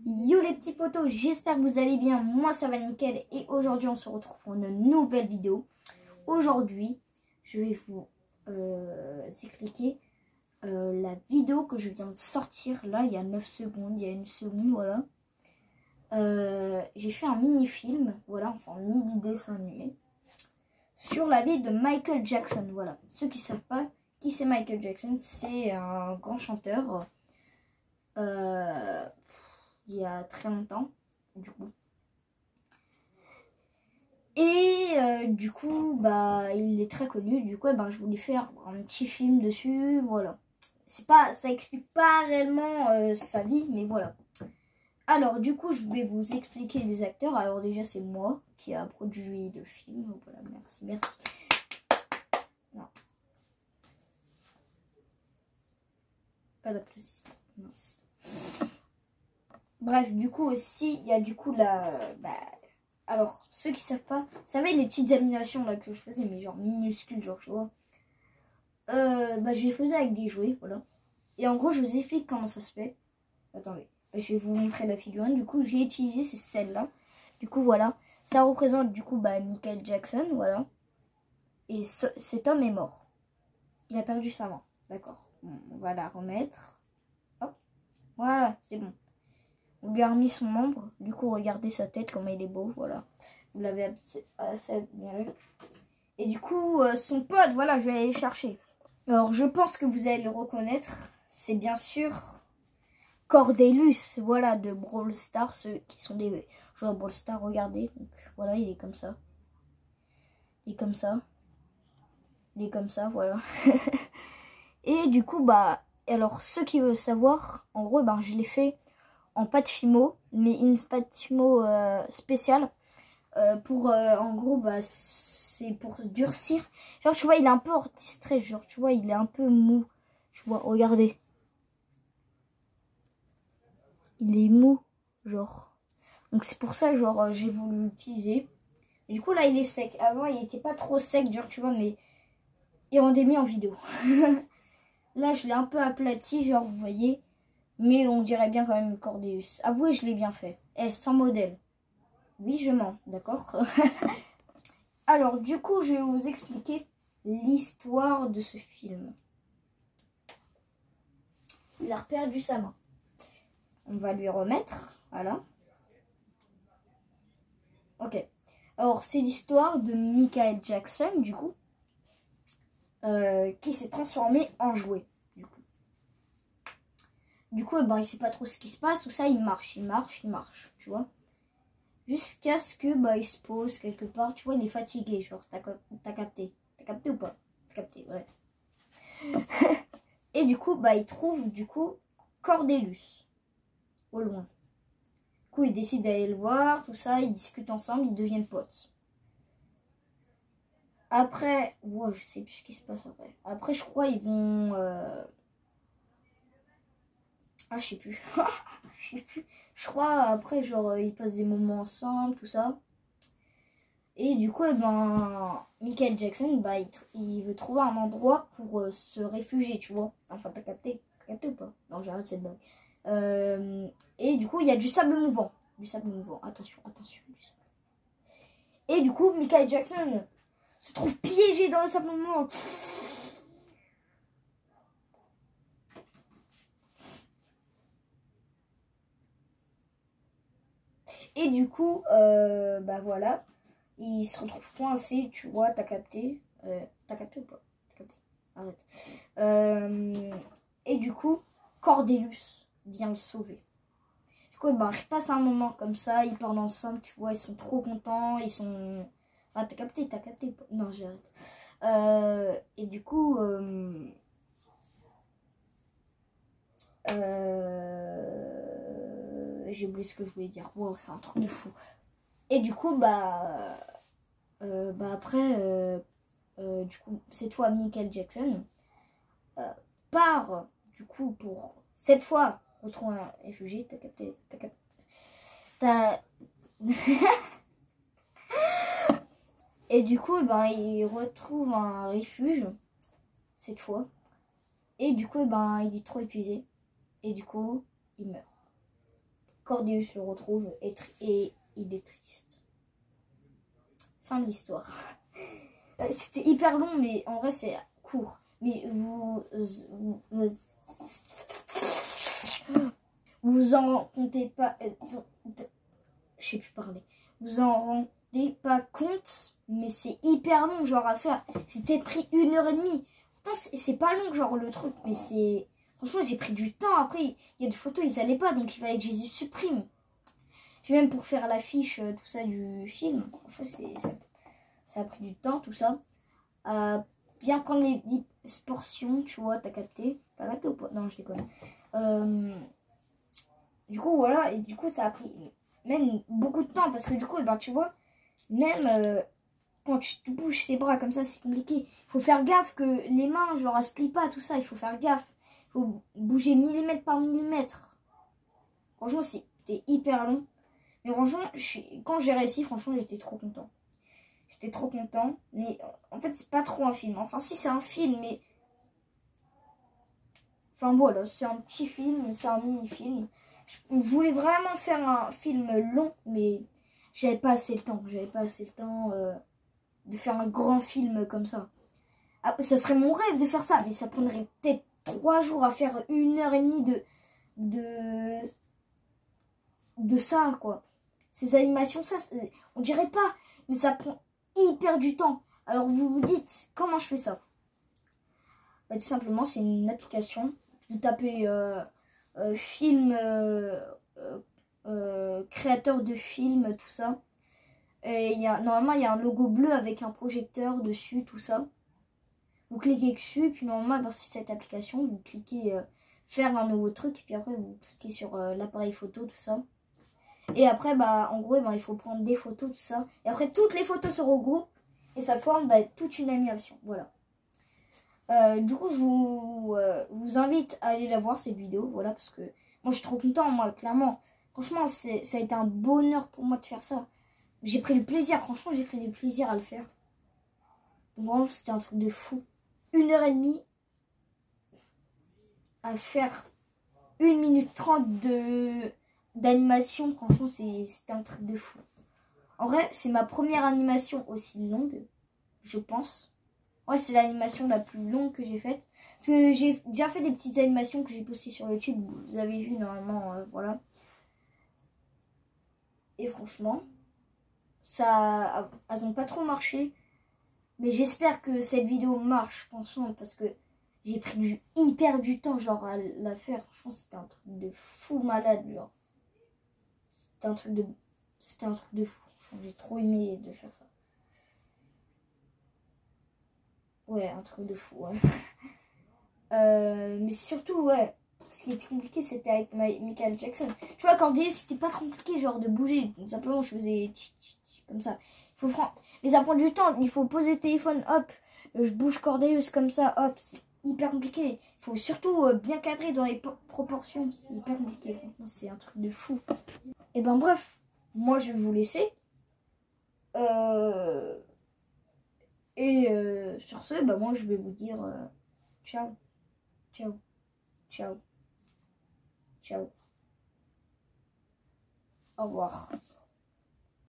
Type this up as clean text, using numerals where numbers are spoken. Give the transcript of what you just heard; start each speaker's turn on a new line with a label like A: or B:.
A: Yo les petits potos, j'espère que vous allez bien, moi ça va nickel et aujourd'hui on se retrouve pour une nouvelle vidéo. Aujourd'hui je vais vous expliquer la vidéo que je viens de sortir là il y a 9 secondes, il y a une seconde, voilà. J'ai fait un mini-film, voilà, enfin un mini-dessin animé sur la vie de Michael Jackson, voilà. Ceux qui ne savent pas qui c'est Michael Jackson, c'est un grand chanteur. Il y a très longtemps du coup, et du coup bah il est très connu, du coup je voulais faire un petit film dessus, voilà. C'est pas, ça explique pas réellement sa vie, mais voilà. Alors du coup je vais vous expliquer les acteurs. Alors déjà c'est moi qui a produit le film, voilà, merci. Non, pas d'applaudissements, mince. Bref, du coup aussi, il y a du coup alors, ceux qui savent pas, vous savez les petites animations là que je faisais, mais genre minuscules, genre tu vois. Je les faisais avec des jouets, voilà. Et en gros, je vous explique comment ça se fait. Attendez, je vais vous montrer la figurine. Du coup, j'ai utilisé celle-là. Du coup, voilà. Ça représente du coup Michael Jackson, voilà. Et cet homme est mort. Il a perdu sa main, d'accord. Bon, on va la remettre. Hop, voilà, c'est bon. On lui a remis son membre. Du coup, regardez sa tête, comme il est beau. Voilà. Vous l'avez assez admiré. Et du coup, son pote, voilà, je vais aller le chercher. Alors, je pense que vous allez le reconnaître. C'est bien sûr Cordelius, voilà, de Brawl Stars. Ceux qui sont des joueurs Brawl Stars, regardez. Donc, voilà, il est comme ça. Il est comme ça. Il est comme ça, voilà. Et du coup, alors, ceux qui veulent savoir, en gros, je l'ai fait en pâte Fimo, mais une pâte Fimo spéciale pour en gros c'est pour durcir. Genre tu vois il est un peu orchestré, genre tu vois il est un peu mou, tu vois, regardez, il est mou, genre, donc c'est pour ça genre j'ai voulu l'utiliser. Du coup là il est sec, avant il était pas trop sec, genre tu vois, mais il rendait mieux en vidéo. Là je l'ai un peu aplati, genre vous voyez. Mais on dirait bien quand même Cordelius. Avouez, je l'ai bien fait. Sans modèle. Oui, je mens, d'accord. Alors, du coup, je vais vous expliquer l'histoire de ce film. Il a perdu sa main. On va lui remettre. Voilà. Ok. Alors, c'est l'histoire de Michael Jackson, du coup, qui s'est transformé en jouet. Du coup, il sait pas trop ce qui se passe. Tout ça, il marche, tu vois. Jusqu'à ce que il se pose quelque part. Tu vois, il est fatigué. Genre, t'as capté. T'as capté ou pas? T'as capté, ouais. Et du coup, il trouve du coup Cordelius au loin. Du coup, il décide d'aller le voir, tout ça. Ils discutent ensemble, ils deviennent potes. Après, je sais plus ce qui se passe après. Après, je crois, ils vont... Ah, je sais plus. Je sais plus. Je crois, après, genre, ils passent des moments ensemble, tout ça. Et du coup, Michael Jackson, il veut trouver un endroit pour se réfugier, tu vois. Enfin, t'as capté? T'as capté ou pas? Non, j'arrête cette blague. Et du coup, il y a du sable mouvant. Du sable mouvant. Attention, attention. Et du coup, Michael Jackson se trouve piégé dans le sable mouvant. Et du coup, voilà. Il se retrouve coincé, tu vois, t'as capté. T'as capté ou pas? T'as capté. Arrête. Et du coup, Cordelius vient le sauver. Du coup, il passe un moment comme ça, ils parlent ensemble, tu vois, ils sont trop contents, ils sont... Ah, t'as capté? Non, j'arrête. Et du coup... j'ai oublié ce que je voulais dire. Wow, c'est un truc de fou. Et du coup, après, du coup, cette fois, Michael Jackson part, du coup, pour cette fois retrouver un réfugié. T'as capté? Et du coup, il retrouve un refuge cette fois. Et du coup, il est trop épuisé. Et du coup, il meurt. Cordeus le retrouve et il est triste. Fin de l'histoire. C'était hyper long, mais en vrai, c'est court. Mais vous en comptez pas. Je sais plus parler. Vous en rendez pas compte, mais c'est hyper long, genre à faire. C'était pris 1h30. C'est pas long, genre le truc, mais c'est. Franchement, j'ai pris du temps. Après, il y a des photos, ils allaient pas, donc il fallait que je les supprime. Puis même pour faire l'affiche, tout ça du film, franchement, ça a pris du temps, tout ça. Bien prendre les 10 portions, tu vois, t'as capté. T'as capté ou pas? Non, je déconne. Du coup, voilà, et du coup, ça a pris même beaucoup de temps, parce que du coup, ben, tu vois, même quand tu te bouges ses bras comme ça, c'est compliqué. Il faut faire gaffe que les mains, genre, elles se plient pas, tout ça, il faut faire gaffe. Il faut bouger millimètre par millimètre. Franchement, c'était hyper long. Mais franchement, quand j'ai réussi, franchement, j'étais trop content. J'étais trop content. Mais en fait, c'est pas trop un film. Enfin, si, c'est un film, mais... Enfin, voilà, c'est un petit film, c'est un mini-film. Je voulais vraiment faire un film long, mais j'avais pas assez le temps. J'avais pas assez le temps de faire un grand film comme ça. Ah, ça serait mon rêve de faire ça, mais ça prendrait peut-être 3 jours à faire 1h30 de ça, quoi. Ces animations, ça, on dirait pas, mais ça prend hyper du temps. Alors vous vous dites, comment je fais ça? Bah, tout simplement, c'est une application. Vous tapez film, créateur de film, tout ça. Et normalement, il y a un logo bleu avec un projecteur dessus, tout ça. Vous cliquez dessus, puis normalement, c'est cette application. Vous cliquez faire un nouveau truc, et puis après, vous cliquez sur l'appareil photo, tout ça. Et après, bah, en gros, bah, il faut prendre des photos, tout ça. Et après, toutes les photos se regroupent et ça forme bah, toute une animation. Voilà. Du coup, je vous invite à aller la voir, cette vidéo. Voilà, parce que moi, je suis trop content, moi, clairement. Franchement, ça a été un bonheur pour moi de faire ça. J'ai pris du plaisir, franchement, j'ai pris du plaisir à le faire. Donc, vraiment, c'était un truc de fou. 1h30 à faire 1 minute 30 d'animation, franchement, c'était un truc de fou. En vrai, c'est ma première animation aussi longue, je pense. Ouais, c'est l'animation la plus longue que j'ai faite. Parce que j'ai déjà fait des petites animations que j'ai postées sur YouTube. Vous avez vu normalement, voilà. Et franchement, elles n'ont pas trop marché. Mais j'espère que cette vidéo marche, franchement, parce que j'ai pris hyper du temps, genre, à la faire. Franchement, c'était un truc de fou malade, genre. C'était un truc de fou. J'ai trop aimé de faire ça. Ouais, un truc de fou, ouais. Mais surtout, ouais, ce qui était compliqué, c'était avec Michael Jackson. Tu vois, Cordeus, c'était pas compliqué, genre, de bouger. Simplement, je faisais comme ça. Mais ça prend du temps. Il faut poser le téléphone, hop. Je bouge Cordeus comme ça, hop. C'est hyper compliqué. Il faut surtout bien cadrer dans les proportions. C'est hyper compliqué. C'est un truc de fou. Et ben, bref, moi, je vais vous laisser. Sur ce, bah, moi, je vais vous dire ciao. Ciao. Ciao. Ciao. Au revoir.